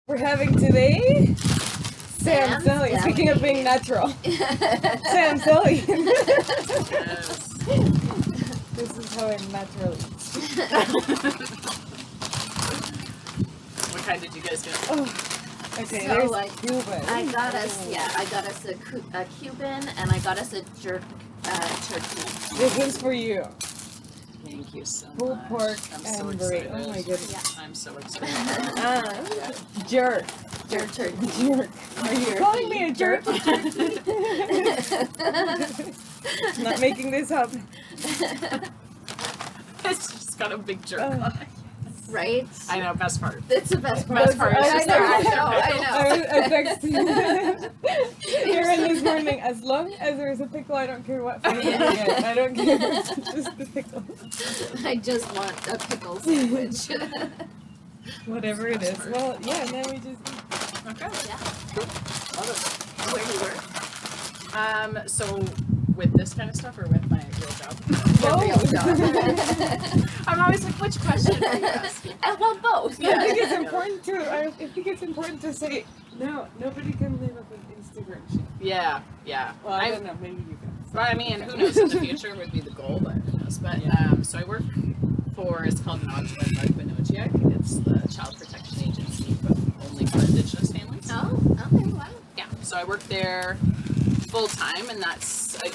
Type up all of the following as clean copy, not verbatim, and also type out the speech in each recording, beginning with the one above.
We're having today Sam Sally. Speaking of being natural, Sam Sally. This is how I'm naturally. What kind did you guys get? Oh, okay, So there's like, Cuban. I got us a Cuban and I got us a turkey. This is for you. Thank you so Pulled much. pork I'm so and brie. excited. Oh my goodness. Yeah. I'm so excited. Jerk. Jerk turkey. Jerk. Are you calling me a jerk? Not making this up. It's just got a big jerk on it. Right? I know, best part. It's the best part. Best part is just I the know. I texted Aaron this morning, as long as there's a pickle, I don't care what food you get. I don't care. Just the pickle. I just want a pickle sandwich. Whatever it is. Well, yeah, and then we just eat. Okay. Yeah. Cool. Love Where do you work? it. So with this kind of stuff or with my real job? The real job. I'm always like, which question are you asking? Well, both. I think it's important to. I think it's important to say no. Nobody can live up an Instagram shit. Yeah. Well, I don't know. Maybe you can. Well, I mean, who knows? In the future would be the goal, but who knows? But so I work for, it's called Samwiches. It's the child protection agency, but only for Indigenous families. Oh, okay, wow. Yeah. So I work there full time, and I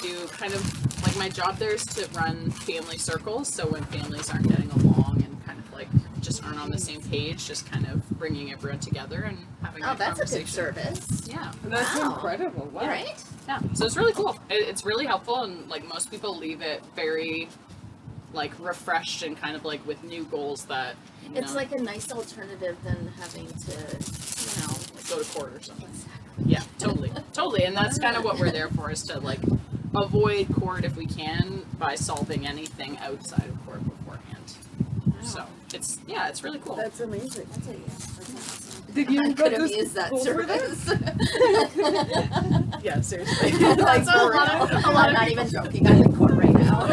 do kind of like my job there is to run family circles. So when families aren't getting along and kind of like just aren't on the same page, just kind of bringing everyone together and having a That's conversation. a good service. Yeah. That's Wow. incredible. Wow. Right? Yeah, so it's really cool. It's really helpful, and like most people leave it very like refreshed and kind of like with new goals that It's like a nice alternative than having to, go to court or something. Yeah, totally, and that's kind of what we're there for, is to like avoid court if we can by solving anything outside of court beforehand. So it's really cool. That's amazing. That's a Did you I go could to have used that school for that? service. Yeah, seriously. Like, That's a lot of I'm not even joking. I'm in court right now.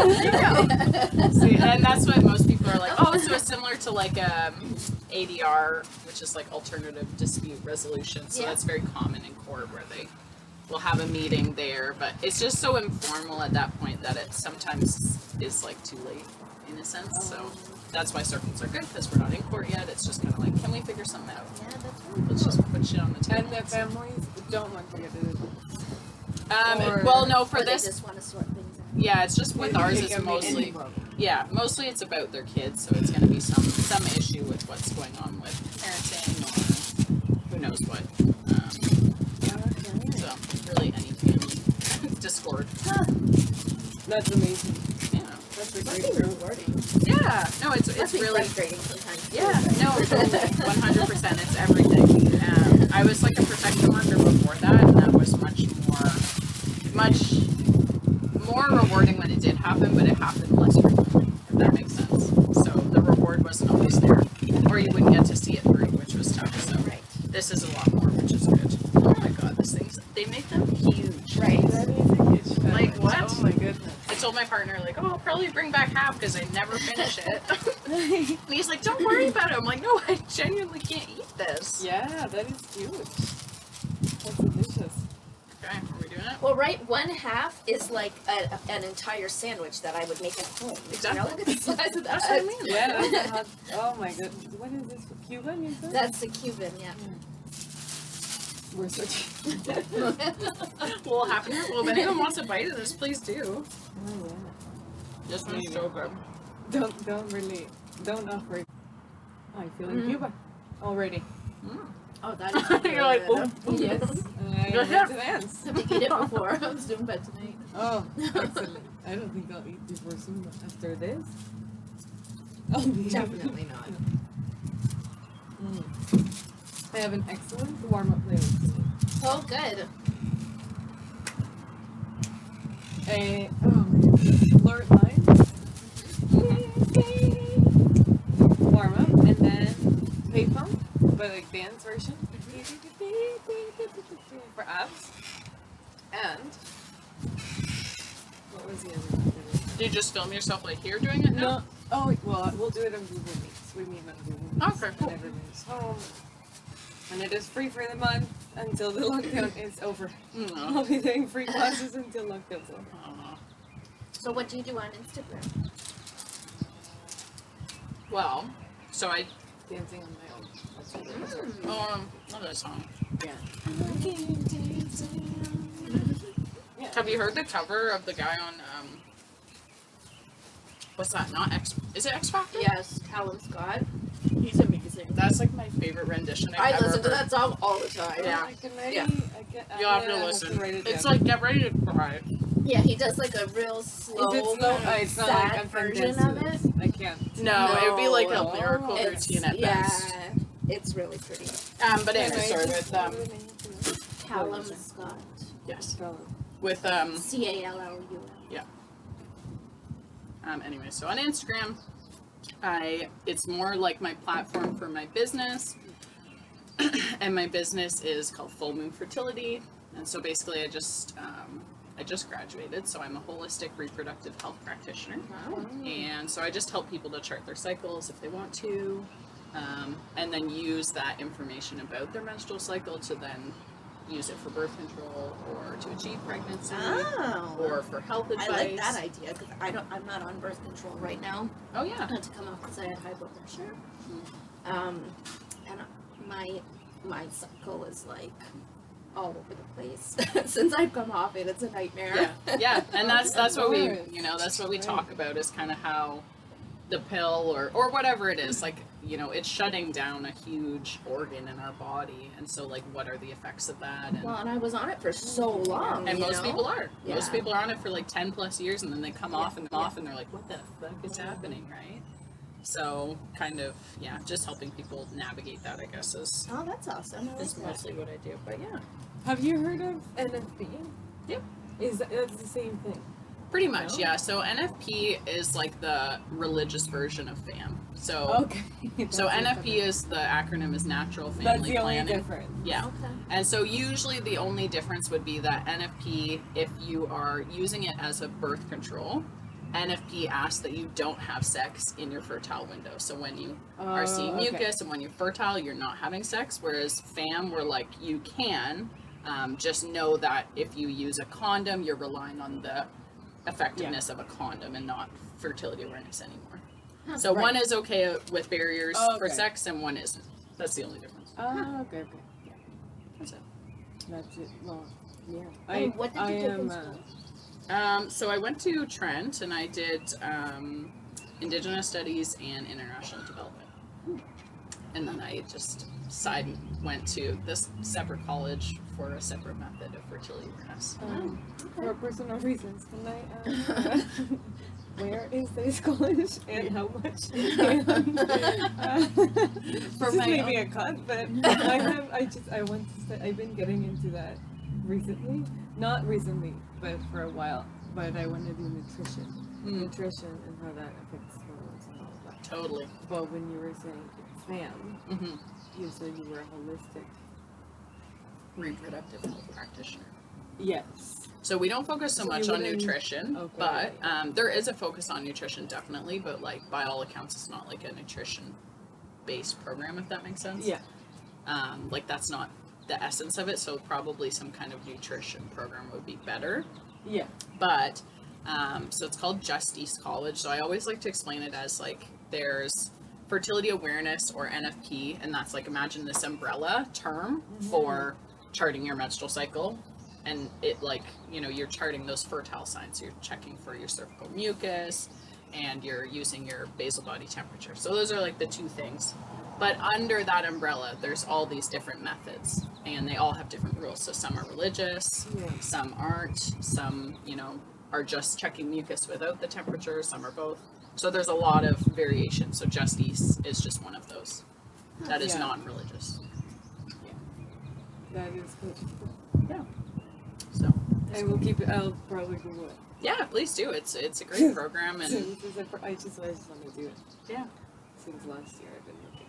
See, and that's what most people are like, oh, so it's similar to like ADR, which is like alternative dispute resolution. So that's very common in court, where they will have a meeting there, but it's just so informal at that point that it sometimes is like too late in a sense. So that's why circles are good, because we're not in court yet. It's just kind of like, can we figure something out? Yeah, that's really Let's just put shit on the table. And the families don't want to get it. Well, no, for or they this, just want to sort things out. yeah, it's just with ours. It's mostly, mostly it's about their kids. So it's going to be some issue with what's going on with parenting or who knows what. So really any family discord. That's amazing. Yeah, That's a Must great be rewarding. yeah. No, it's Must be really. frustrating sometimes. Yeah, no, totally, 100%. It's everything. I was like a protection worker before that, and that was much more rewarding when it did happen, but it happened less frequently, if that makes sense. So the reward wasn't always there, or you wouldn't get to see it through, which was tough. So this is a lot more, which is good. Oh my god, these things, they make them huge. Right. That is a huge challenge. Like, what? Oh my goodness. I told my partner, like, oh, I'll probably bring back half because I never finish it. And he's like, don't worry about it. I'm like, no, I genuinely can't eat this. Yeah, that is huge. That's delicious. Okay, are we doing it? Well, right, one half is like an entire sandwich that I would make at home. Exactly. You know, look at the size of that. That's what I mean. Yeah, that's a hot. Oh my goodness. What is this? Cuban, you said? That's the Cuban, yeah. We're such. Well, happy. Well, if anyone wants a bite of this, please do. Oh yeah. This one's so good. Don't offer. Oh, I feel in Cuba already. Oh, that is You're like, good. oh. Yes. I have to dance. I have to eat it before. I was doing bed tonight. Oh, excellent. I don't think I'll eat before soon, but after this. Oh, yeah. Definitely not. I have an excellent warm-up playlist today. Oh, good. Blurred lines. Warm-up, and then pay pump, but like dance version. For abs. And what was the other one? Do you just film yourself like here doing it? No. Oh, well, we'll do it on Google Meets. We meet on Google Meets. Okay, cool. And everybody's home. And it is free for the month until the lockdown is over. Mm. I'll be doing free classes until lockdown's over. So what do you do on Instagram? Well, so I Dancing on my own. That's what it is. love that song. Yeah. Yeah. Have you heard the cover of the guy on what's that? Not X. Is it X Factor? Yes, Callum Scott. He's amazing. That's like my favorite rendition I've I ever listen to heard. that song all the time. Yeah. I can maybe, Yeah. You'll have to listen. It's like get ready to cry. Yeah, he does like a real slow, It's slow. kind of It's not sad like I'm version version of it. I can't. No, it would be like a No. lyrical It's, routine at best. yeah, it's really pretty. But anyway, sorry with Callum Scott. yes, with CALLUL. anyway, so on Instagram, it's more like my platform for my business, and my business is called Full Moon Fertility, and so basically I just graduated, so I'm a holistic reproductive health practitioner, and so I just help people to chart their cycles if they want to, and then use that information about their menstrual cycle to then use it for birth control or to achieve pregnancy or for health advice. I like that idea because I'm not on birth control right now. Oh yeah. I had to come off because I had high blood pressure. And my cycle is like all over the place. Since I've come off it, it's a nightmare. Yeah, and that's what we course. that's what we talk about is kind of how the pill or whatever it is, like, it's shutting down a huge organ in our body, and so like what are the effects of that? And, Well, and I was on it for so long. and most people are. Yeah. Most people are on it for like 10 plus years, and then they come off and they're like, what the fuck is happening, right? So kind of, just helping people navigate that, I guess, is Oh, that's awesome. I like that. mostly what I do. But yeah, Have you heard of NFP? Yep. That's the same thing. pretty much, No? yeah. So NFP is like the religious version of FAM. So Okay. So That's NFP different. is the acronym is Natural Family That's the Planning. only difference. Yeah. Okay. And so usually the only difference would be that NFP, if you are using it as a birth control, NFP asks that you don't have sex in your fertile window. So when you are seeing okay. mucus and when you're fertile, you're not having sex. Whereas FAM, we're like, you can. Just know that if you use a condom, you're relying on the effectiveness of a condom and not fertility awareness anymore. So Right. one is okay with barriers for Okay. sex and one isn't. That's the only difference. Oh, okay. Yeah. That's it. That's it. Well, yeah. And what did you take in school? So I went to Trent and I did Indigenous Studies and International Development. And then I just went to this separate college for a separate method of fertility awareness. For personal reasons, can I where is this college and how much? And, For this my may be own- a cut, but I want to I've been getting into that recently. Not recently, but for a while. But I want to do nutrition. Nutrition and how that affects hormones and all of that. Totally. But when you were saying FAM, Mm-hmm. you said you were a holistic. Reproductive health practitioner. Yes. So we don't focus so So much you on wouldn't- nutrition, Okay. but there is a focus on nutrition definitely, but like by all accounts it's not like a nutrition based program, if that makes sense. Yeah. Like that's not the essence of it, so probably some kind of nutrition program would be better. Yeah. But so it's called Just East College. So I always like to explain it as like there's Fertility Awareness or NFP, and that's like imagine this umbrella term for charting your menstrual cycle. And it like, you're charting those fertile signs. You're checking for your cervical mucus and you're using your basal body temperature. So those are like the two things. But under that umbrella, there's all these different methods and they all have different rules. So some are religious, Yeah. some aren't, some, are just checking mucus without the temperature, some are both. So there's a lot of variation. So Just East is just one of those. That is Yeah. non-religious. That is good. Yeah. So I will keep it. I'll probably Google it. yeah, please do. It's a great program and I just want to do it. yeah. Since last year, I've been looking.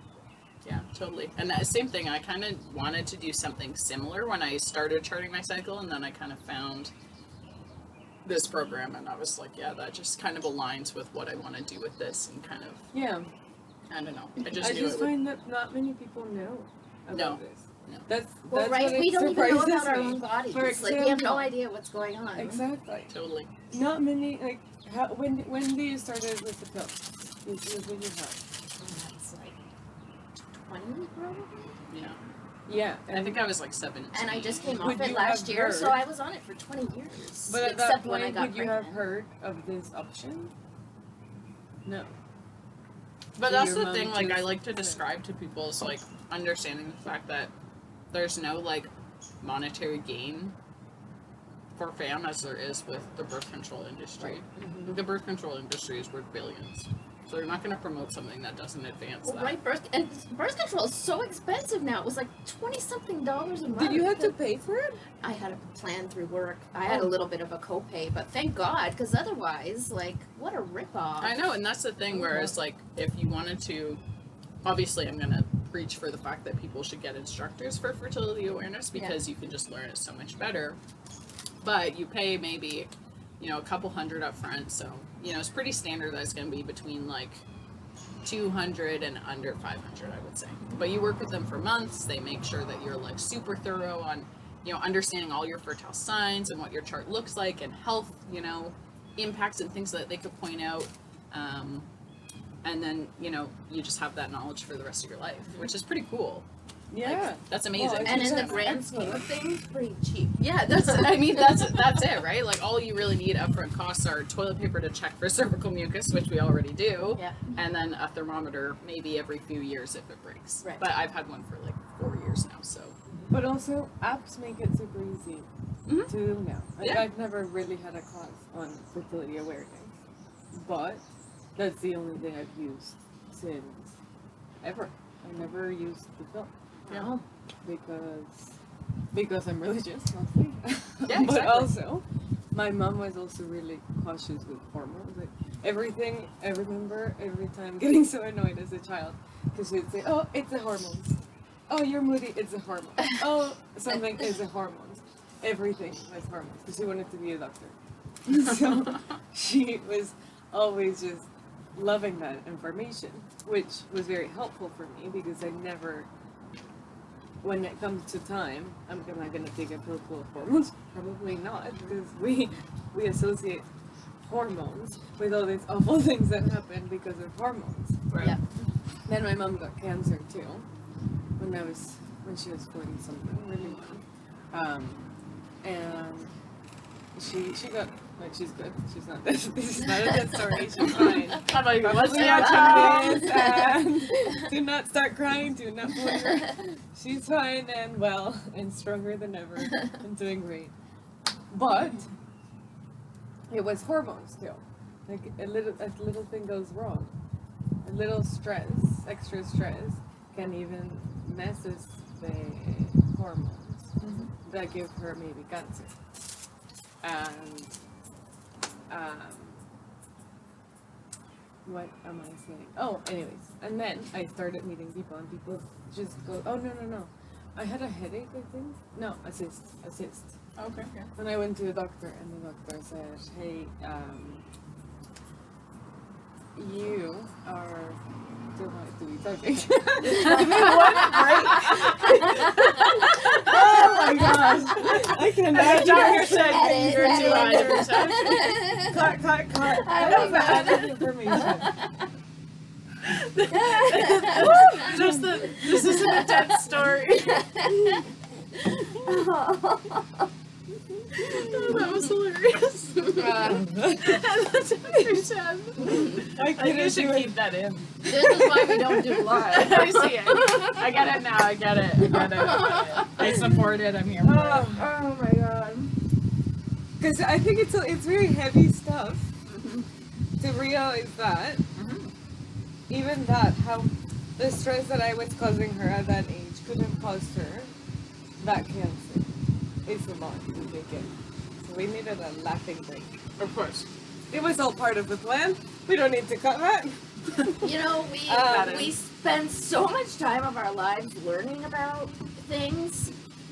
Yeah, totally. And that same thing, I kind of wanted to do something similar when I started charting my cycle, and then I kind of found this program, and I was like, yeah, that just kind of aligns with what I want to do with this, and kind of, Yeah. I don't know. I I just knew just it would. find that not many people know. about this. No. That's Well, right, what we don't even know about our surprises me. own bodies. For Like, we have example- no idea what's going on. Exactly. Totally. Not many, like, when do you started with the pills? When you have? That's like 20 probably. Yeah. Yeah. I think I was like 17. And I just came Would off it you last have year, so heard- I was on it for 20 years. But at except that when I point, got would you pregnant. have heard of this option? No. But So that's your the thing, mom like, I just- like to describe to people is, like, understanding the fact that there's no, like, monetary gain for fam as there is with the birth control industry. Mm-hmm. The birth control industry is worth billions. So you're not going to promote something that doesn't advance Well, that. right, birth control is so expensive now. It was like $20-something a month. Did you have to pay for it? I had a plan through work. I had a Oh. little bit of a copay, but thank God, because otherwise, like, what a ripoff. I know, and that's the thing, whereas, like, if you wanted to, obviously I'm going to preach for the fact that people should get instructors for fertility awareness because you can just learn it so much better. But you pay maybe, you know, a couple hundred up front, so, you know, it's pretty standard that it's going to be between, like, 200 and under 500, I would say. But you work with them for months, they make sure that you're, like, super thorough on, you know, understanding all your fertile signs and what your chart looks like and health, you know, impacts and things that they could point out. And then, you know, you just have that knowledge for the rest of your life, which is pretty cool. Yeah. Like, that's amazing. Well, And in the That's grand scheme of things, pretty cheap. Yeah, that's it, right? Like, all you really need upfront costs are toilet paper to check for cervical mucus, which we already do, Yeah. and then a thermometer maybe every few years if it breaks. Right. But I've had one for like 4 years now, so. But also, apps make it super easy Mhm. to do now. Like, Yeah. I've never really had a class on fertility awareness, but that's the only thing I've used since ever. I never used the film. Yeah. Because I'm religious, mostly. Yeah, But exactly. also, my mom was also really cautious with hormones. Like, everything, I remember every time getting so annoyed as a child, because she'd say, "Oh, it's the hormones. Oh, you're moody, it's the hormones. Oh, something is the hormones." Everything was hormones, because she wanted to be a doctor. So, she was always just loving that information, which was very helpful for me, because I never, when it comes to time, am I going to take a pill full of hormones? Probably not, because we associate hormones with all these awful things that happen because of hormones. Right. Yeah. Then my mom got cancer too, when she was 40 something, really young. And she got, like, she's good. She's not this is not a death story. She's fine. I'm like, what's Probably that on child? and do not start crying. Do not blame her. She's fine and well and stronger than ever and doing great. But it was hormones too. Like, a little thing goes wrong. A little stress, extra stress, can even messes the hormones that give her maybe cancer. And what am I saying? Oh, anyways, and then I started meeting people, and people just go, "Oh, no, I had a headache, I think. No, a cyst. Okay. And I went to the doctor, and the doctor said, "Hey, you are." Do we talking? Give me one break. Oh my gosh! I cannot. Doctor said Edit, you're too edit. high. Cut. I That was like added information. Just this isn't a dead story. Oh, that was hilarious. That's what you said. I I think you couldn't should do it. keep that in. This is why we don't do live. I see it. I get it now. I get it. I support it. I'm here for it. Oh my god. Because I think it's very heavy stuff to realize that. Even that, how the stress that I was causing her at that age could have caused her that cancer. It's a lot to take in. So we needed a laughing break. Of course. It was all part of the plan. We don't need to cut that. You know, we spend so much time of our lives learning about things,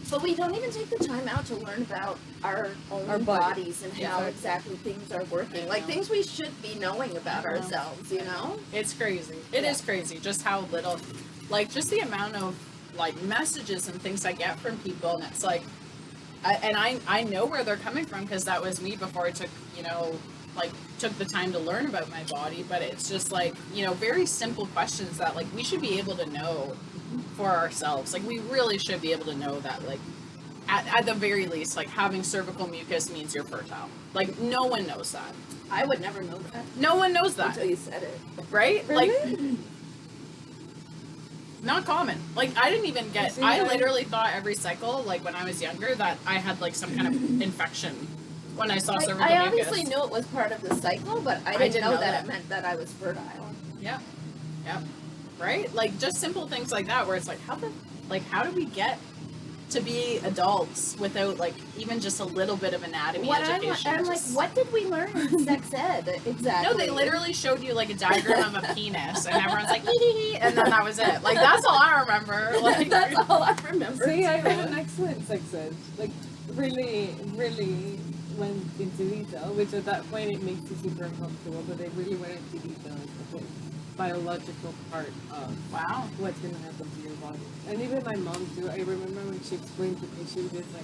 but we don't even take the time out to learn about our own Our body. bodies and how exactly things are working. Like, things we should be knowing about ourselves, you know? It's crazy. It is crazy just how little, like, just the amount of like messages and things I get from people, and it's like, I know where they're coming from, because that was me before I took, took the time to learn about my body. But it's just like, very simple questions that like we should be able to know for ourselves. Like we really should be able to know that, like at the very least, like having cervical mucus means you're fertile. Like no one knows that. I would never know that. No one knows that. Until you said it. Right? Really? Like not common. Like I didn't even get, I literally thought every cycle, like when I was younger, that I had like some kind of infection when I saw cervical I mucus. obviously knew it was part of the cycle, but I didn't know that it meant that I was fertile. Yeah. Yeah. Right? Like just simple things like that where it's like, how do we get to be adults without like even just a little bit of anatomy education? I'm like, what did we learn in sex ed exactly? No, they literally showed you like a diagram of a penis, and everyone's like, hee hee hee, and then that was it. Like that's all I remember. Like that's all I remember. See, I had an excellent sex ed. Like really, really went into detail, which at that point it makes you super uncomfortable, but they really went into detail. It's a biological part of what's going to happen to your body. And even my mom too, I remember when she explained to me, she was like,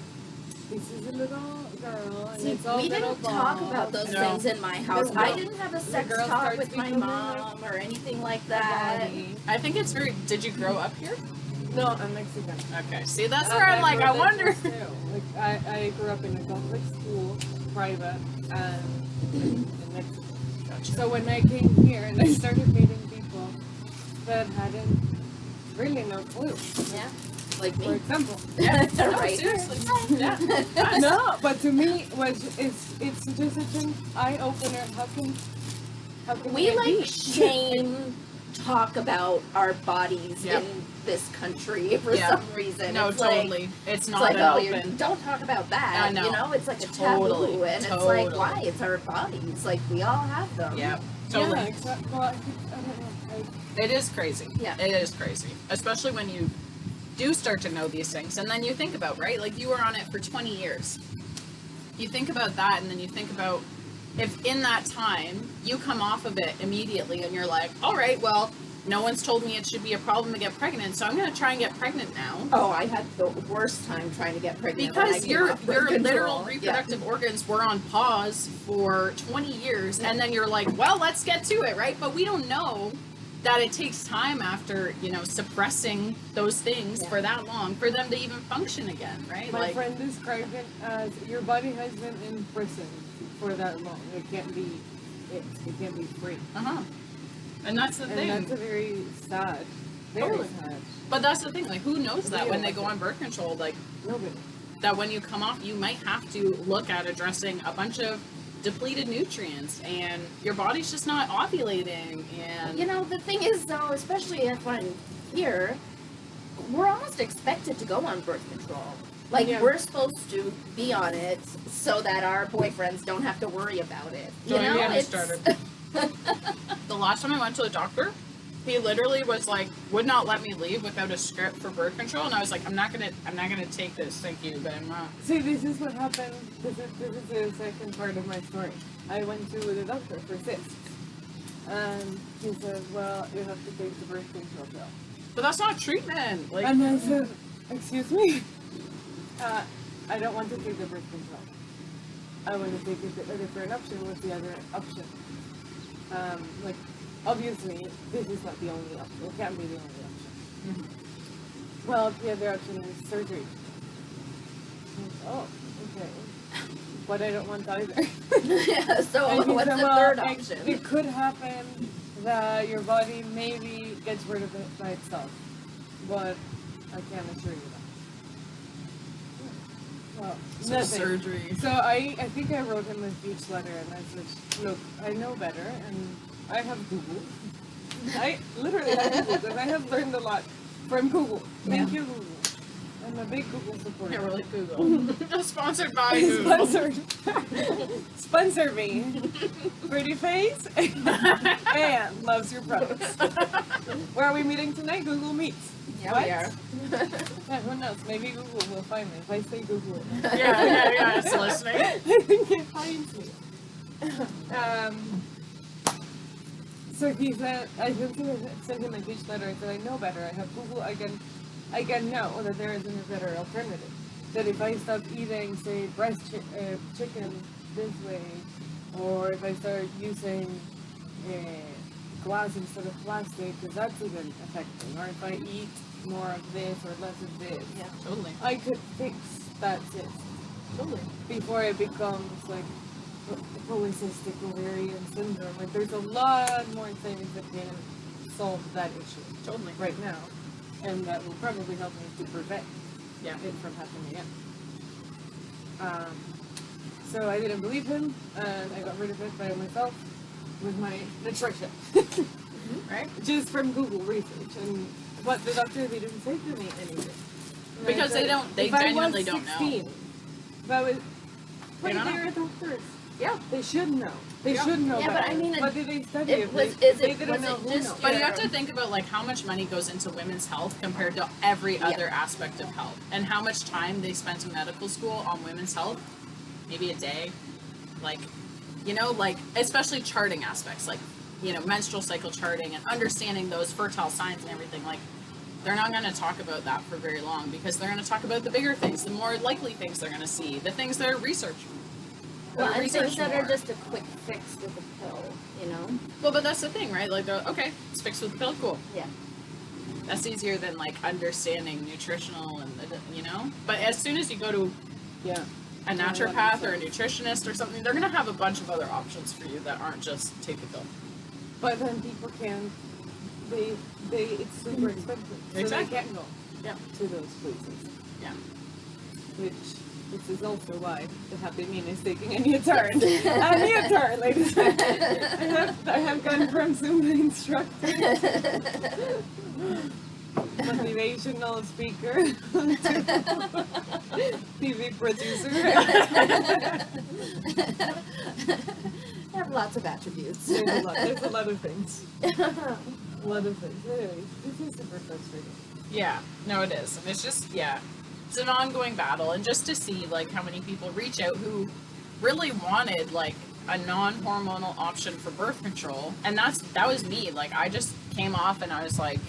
this is a little girl, and it's all we little didn't talk about those things in my house. I didn't have a sex talk with my mom or anything like that. I think it's very, did you grow up here? No, I'm Mexican. Okay, see, that's where I'm like, I wonder. Like, I grew up in a Catholic school, private, and in Mexico. Gotcha. So when I came here and I started meeting people that hadn't really no clue. Yeah. Like me. For example. Yeah. Right. Seriously. Yeah. No, but to me, it's just such an eye opener. How can we like be? shame talk about our bodies in this country for some reason. No, it's totally. Like, it's not like, open. Don't talk about that. I know. You know, it's like a taboo, and it's Totally. like, why? It's our bodies. Like we all have them. Yeah. Totally. Yeah, exactly. Well, I don't know. It is crazy. Yeah. It is crazy. Especially when you do start to know these things, and then you think about, right? Like you were on it for 20 years. You think about that, and then you think about if in that time you come off of it immediately and you're like, all right, well, no one's told me it should be a problem to get pregnant, so I'm going to try and get pregnant now. Oh, I had the worst time trying to get pregnant. Because your literal reproductive organs were on pause for 20 years, and then you're like, well, let's get to it, right? But we don't know that it takes time after, suppressing those things for that long for them to even function again, right? My friend described it as your body has been in prison for that long. It can't be free. And that's the thing. And that's a very sad, very sad. But that's the thing, like who knows that when they go on birth control, like nobody. That when you come off, you might have to look at addressing a bunch of depleted nutrients, and your body's just not ovulating. And the thing is though, especially if I'm here, we're almost expected to go on birth control. Like we're supposed to be on it so that our boyfriends don't have to worry about it. The last time I went to the doctor, he literally was like, would not let me leave without a script for birth control, and I was like, I'm not gonna take this, thank you, but I'm not. See, this is what happened. This is the second part of my story. I went to the doctor for cysts, and he said, well, you have to take the birth control pill. But that's not treatment. Like, and I said, excuse me, I don't want to take the birth control. I want to take a different option. What's the other option? Obviously, this is not the only option. It can't be the only option. Mm-hmm. Well, the other option is surgery. Oh, okay. But I don't want either. So what's the third option? It could happen that your body maybe gets rid of it by itself, but I can't assure you that. Well, nothing. Surgery. So I think I wrote him a huge letter, and I said, look, I know better, and I have Google. I literally have Google, because I have learned a lot from Google. Thank you, Google. I'm a big Google supporter. Yeah, we're like Google. Sponsored by Google. Sponsor me. Pretty face and loves your products. Where are we meeting tonight? Google Meets. Yeah, what? we are. Yeah, who knows? Maybe Google will find me if I say Google it. Yeah, it's listening. I think it finds me. So he said, I sent him a huge letter. I said, I know better. I have Google. I can I can know that there isn't a better alternative. That if I stop eating, say, chicken this way, or if I start using glass instead of plastic, because that's even affecting, or if I eat more of this or less of this, Yeah. Totally. I could fix that cyst Totally. before it becomes like polycystic ovarian syndrome. Like there's a lot more things that can solve that issue Totally. right now, and that will probably help me to prevent Yeah. it from happening again. So I didn't believe him, and I got rid of it by myself with my nutrition, Right? just from Google research. And what the doctor didn't say to me anything. And I Because said, they if I genuinely was don't know. 16, if I was, They don't they're doctors. Yeah. They should know. They Yeah. should know. Yeah, but I better. mean, what did they study? it If was- they, is they it- didn't was know. it Who just knows? But you have to think about like how much money goes into women's health compared to every other aspect of health, and how much time they spent in medical school on women's health. Maybe a day, like, you know, like especially charting aspects, like, you know, menstrual cycle charting and understanding those fertile signs and everything. Like, they're not going to talk about that for very long because they're going to talk about the bigger things, the more likely things they're going to see, the things that are researched. Well, That are and things researched that are more. just a quick fix with a pill, you know? Well, but that's the thing, right? Like, okay, it's fixed with the pill, cool. Yeah. That's easier than like understanding nutritional and you know. But as soon as you go to Yeah. a naturopath or a nutritionist or something, they're gonna have a bunch of other options for you that aren't just take the pill. But then people can't. They it's super expensive, so Exactly. they can't go Yeah. to those places. Yeah. Which this is also why the happy mean is taking a new turn. A new turn, ladies. I have gone from Zumba instructor, motivational speaker, to TV producer. I have lots of attributes. There's a lot of things. A lot of things. Anyways, this is super frustrating. Yeah. No, it is, and it's just it's an ongoing battle, and just to see like how many people reach out who really wanted like a non-hormonal option for birth control, and that was me. Like I just came off and I was like,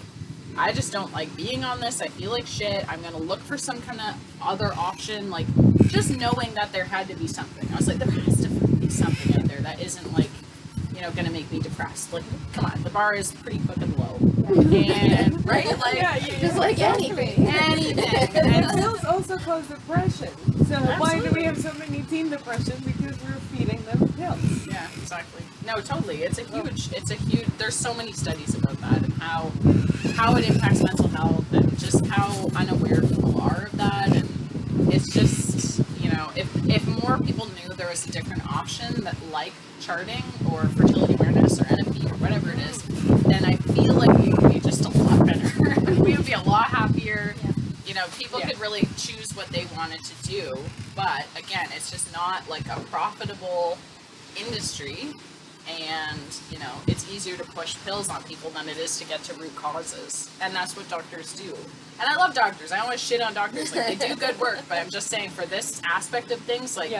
I just don't like being on this. I feel like shit. I'm gonna look for some kind of other option. Like just knowing that there had to be something. I was like, there has to be something out there that isn't like, you know, gonna make me depressed. Like, come on, the bar is pretty fucking low. And right, like Just like anything. anything. And And pills also cause depression. So why do we have so many teen depression? Because we're feeding them pills. yeah, exactly. No, totally. It's a huge. There's so many studies about that and how it impacts mental health and just how unaware people are of that. And it's just, you know, if more people knew there was a different option that like charting or fertility awareness or NFP or whatever it is, then I feel like we would be just a lot better. We would be a lot happier. Yeah. You know, people could really choose what they wanted to do, but again, it's just not like a profitable industry, and you know, it's easier to push pills on people than it is to get to root causes, and that's what doctors do. And I love doctors. I don't want to shit on doctors. Like, they do good work, but I'm just saying for this aspect of things, like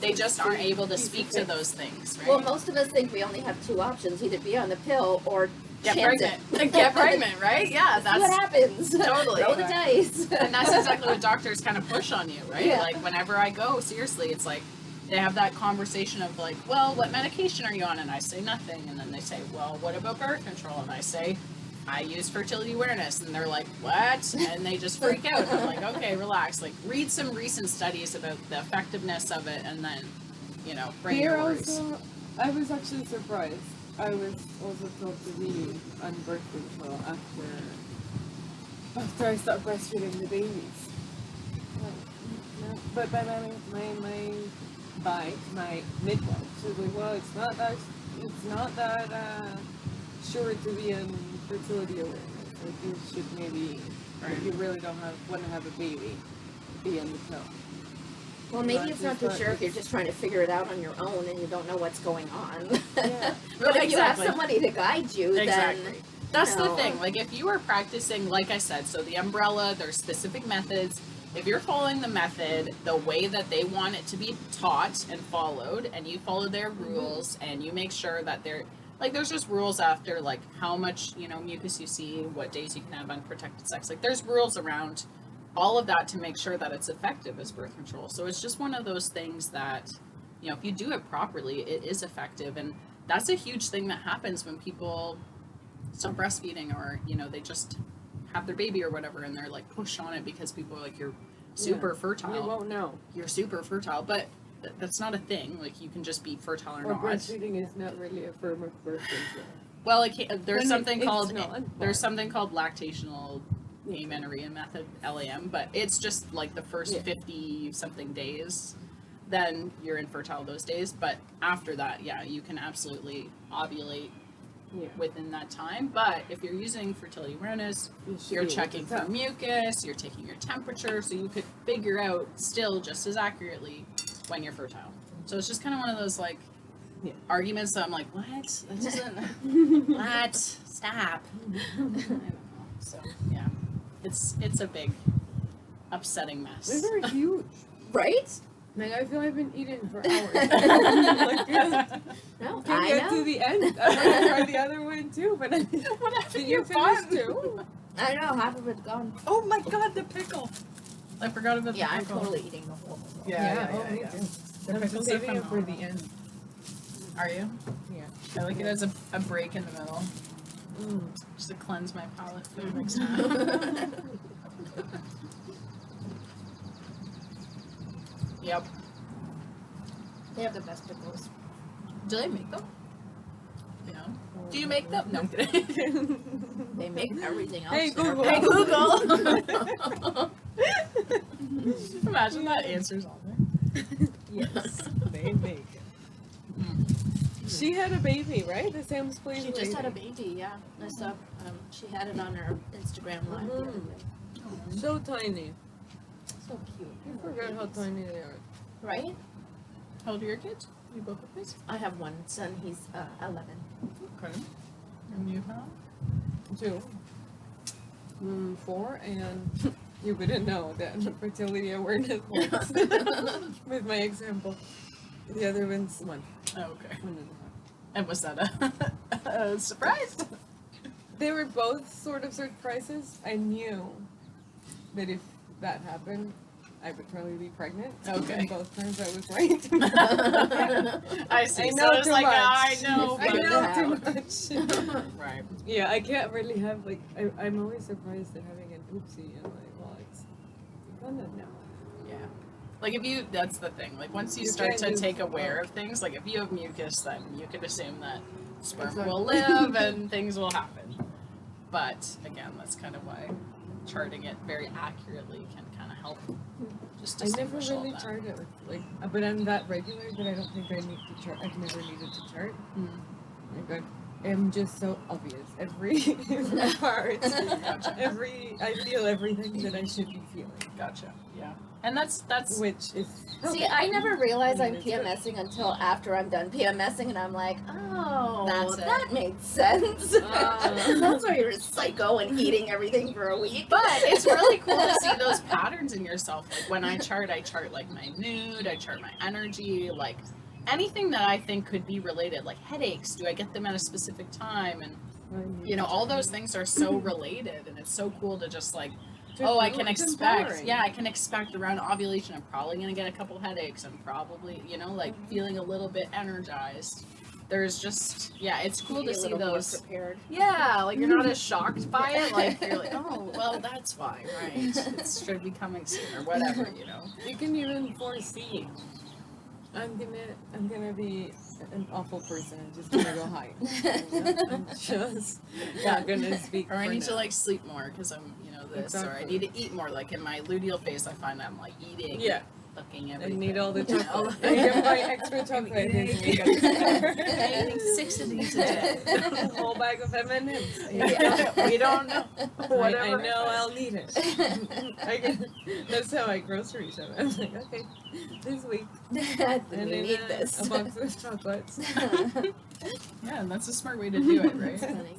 they just aren't able to speak to those things, right? Well, most of us think we only have two options: either be on the pill or Get chance pregnant. it. Get pregnant, right? Yeah, See what happens. Totally. Roll the dice. And that's exactly what doctors kind of push on you, right? Yeah. Like, whenever I go, seriously, it's like they have that conversation of like, well, what medication are you on? And I say nothing. And then they say, well, what about birth control? And I say, I use Fertility Awareness. And they're like, what? And they just freak out. And I'm like, okay, relax. Like, read some recent studies about the effectiveness of it, and then, you know, bring Here your worries. also, I was actually surprised. I was also told to be on birth control after I start breastfeeding the babies. No, but by my midwife, she was like, well, it's not that sure to be on fertility awareness. Like, you should maybe, if you really don't want to have a baby, be on the pill. Well, maybe it's not too sure if you're just trying to figure it out on your own and you don't know what's going on. Yeah. But if you have Exactly. somebody to guide you, Exactly. then That's the No. thing. Like, if you are practicing, like I said, so the umbrella, there's specific methods. If you're following the method the way that they want it to be taught and followed, and you follow their rules, and you make sure that they're Like, there's just rules after, like, how much, you know, mucus you see, what days you can have unprotected sex. Like, there's rules around all of that to make sure that it's effective as birth control. So it's just one of those things that, you know, if you do it properly, it is effective. And that's a huge thing that happens when people stop breastfeeding, or, you know, they just have their baby or whatever, and they're, like, pushed on it because people are like, you're super fertile. You won't know. You're super fertile. But that's not a thing. Like, you can just be fertile or Or not. breastfeeding is not really a form of birth control. Well, like, there's And something it's called not, there's something called lactational amenorrhea method, LAM, but it's just like the first 50 something days, then you're infertile those days. But after that, yeah, you can absolutely ovulate within that time. But if you're using fertility awareness, you're checking for mucus, you're taking your temperature, so you could figure out still just as accurately when you're fertile. So it's just kind of one of those, like, arguments that I'm like, what? That doesn't. What? Stop. I don't know. So yeah, it's a big upsetting mess. They're huge. Right? Like, I feel I've been eating for hours. Like, No, can't I get know. to the end. I want to try the other one too, but did you finish too? I know, half of it's gone. Oh my god, the pickle! I forgot about Yeah, the I'm pickle. totally eating the whole thing. Yeah. me too. The I'm pickles are saving it for the phenomenal. end. Are you? Yeah. I like it as a break in the middle, just to cleanse my palate for the next time. Yep. They have the best pickles. Do they make them? No. Do you make them? No, I'm kidding. They make everything else. Hey, there. Google. Hey, Google. Imagine that answer's on there. Yes, they make it. She had a baby, right? The Sam's Place She lady. just had a baby, yeah. I saw, she had it on her Instagram live the other day. So tiny. So cute. I forgot how tiny they are. Right? How old are your kids? You both have kids? I have one son, he's 11. Okay. And you have? 2. 4, and you wouldn't know that fertility awareness works with my example. The other one's 1. Oh, okay. 1.5. And was that a surprise? They were both sort of surprises. I knew that if that happened, I would probably be pregnant. Okay. And both times I was right. I see. I So know it's too like, much. I know, I but know too much. right. Yeah, I can't really have, like, I'm always surprised at having an oopsie. I'm like, well, it's, you kind of know. Yeah. Like, if you, that's the thing. Like, once you You start can't to just- take aware of things, like, if you have mucus, then you can assume that sperm Exactly. will live and things will happen. But, again, that's kind of why charting it very accurately can kind of help just I never distinguish all really that. chart it with, like, but I'm that regular that I don't think I need to chart. I've never needed to chart. Like, I'm just so obvious. Every part, I feel everything that I should be feeling, Gotcha. Yeah. And that's which is. See, I never realize I'm PMSing until after I'm done PMSing, and I'm like, oh, That's it. that makes sense. That's why you're psycho and eating everything for a week. But it's really cool to see those patterns in yourself. Like, when I chart like my mood, I chart my energy, like anything that I think could be related, like headaches, do I get them at a specific time? And you know, all those things are so related, and it's so cool to just like, oh, I can expect, I can expect around ovulation, I'm probably going to get a couple headaches. I'm probably, you know, like feeling a little bit energized. There's just, it's cool to see those. Prepared. Yeah, like you're not as shocked by it. Like you're like, oh, well, that's why, right? It should be coming soon or whatever, you know. You can even foresee. I'm gonna be an awful person. I'm just gonna go hide. I'm just not gonna speak. Or I for need to now. like sleep more because I'm, you know, this. Or I Exactly. need to eat more. Like in my luteal phase, I find I'm like eating. Yeah. Looking I everything. need all the You know? chocolate. I can buy extra chocolate this week. I'm eating 6 of these a day. A whole bag of M&Ms. We don't know. Whatever. I know I'll need it. That's how I grocery shop. I'm like, okay, this week. We And then need this. a box of chocolates. Yeah, and that's a smart way to do it, right? Funny.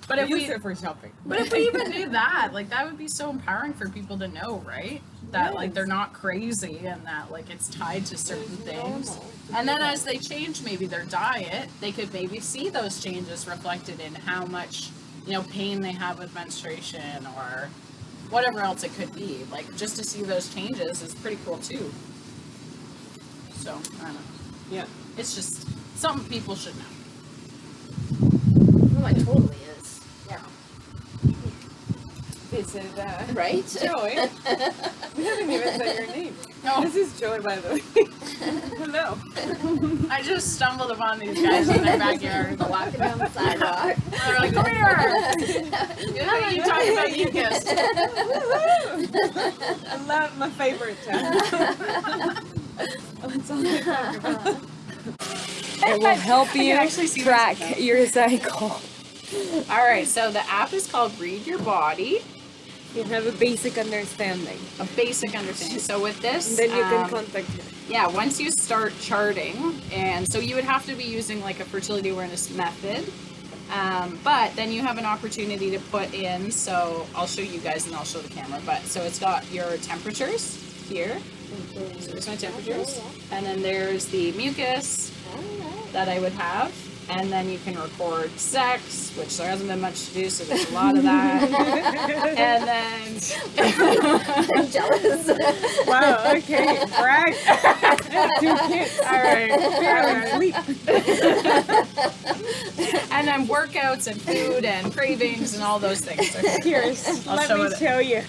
But if we use it for shopping. But if we even do that, like that would be so empowering for people to know, right? That like they're not crazy and that like it's tied to certain things. Normal. And then as they change maybe their diet, they could maybe see those changes reflected in how much, pain they have with menstruation or whatever else it could be. Like just to see those changes is pretty cool too. So, I don't know. Yeah. It's just something people should know. Oh, it totally is. Yeah. This is Right? Joy. We haven't even said your name. No. This is Joy, by the way. Hello. I just stumbled upon these guys in their backyard. Walking down the sidewalk. They're like, come here! You talking about mucus. I love my favorite time. That's all I talk about. It will help you track your cycle. Alright, so the app is called Read Your Body. You have a basic understanding. A basic understanding. So with this, Then you can contact her. yeah, once you start charting, and so you would have to be using like a fertility awareness method, but then you have an opportunity to put in, so I'll show you guys and I'll show the camera, but so it's got your temperatures here, so there's my temperatures, and then there's the mucus that I would have, and then you can record sex, which there hasn't been much to do, so there's a lot of that, and then... I'm jealous. Wow, okay, brag. 2 kids. Alright. Sleep. And then workouts and food and cravings and all those things. Okay. Here, I'll let show me it. show you.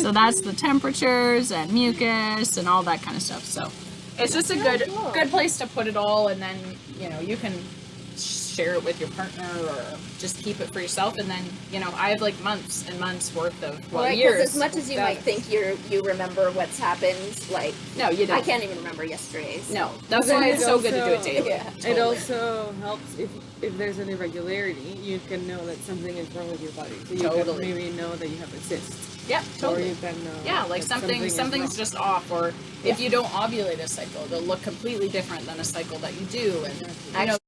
So that's the temperatures and mucus and all that kind of stuff. So it's just a good place to put it all, and then you can share it with your partner or just keep it for yourself. And then I have like months and months worth of Right, 'cause years. as much as you might think you remember what's happened, like No, you don't. I can't even remember yesterday's. No, that's Then why it it's so good to do it also- daily. Yeah. It also helps if there's an irregularity, you can know that something is wrong with your body. So you Totally. can maybe know that you have a cyst. Yep, Or totally. you can know Yeah, like that something's is just off, or if you don't ovulate a cycle, it'll look completely different than a cycle that you do, and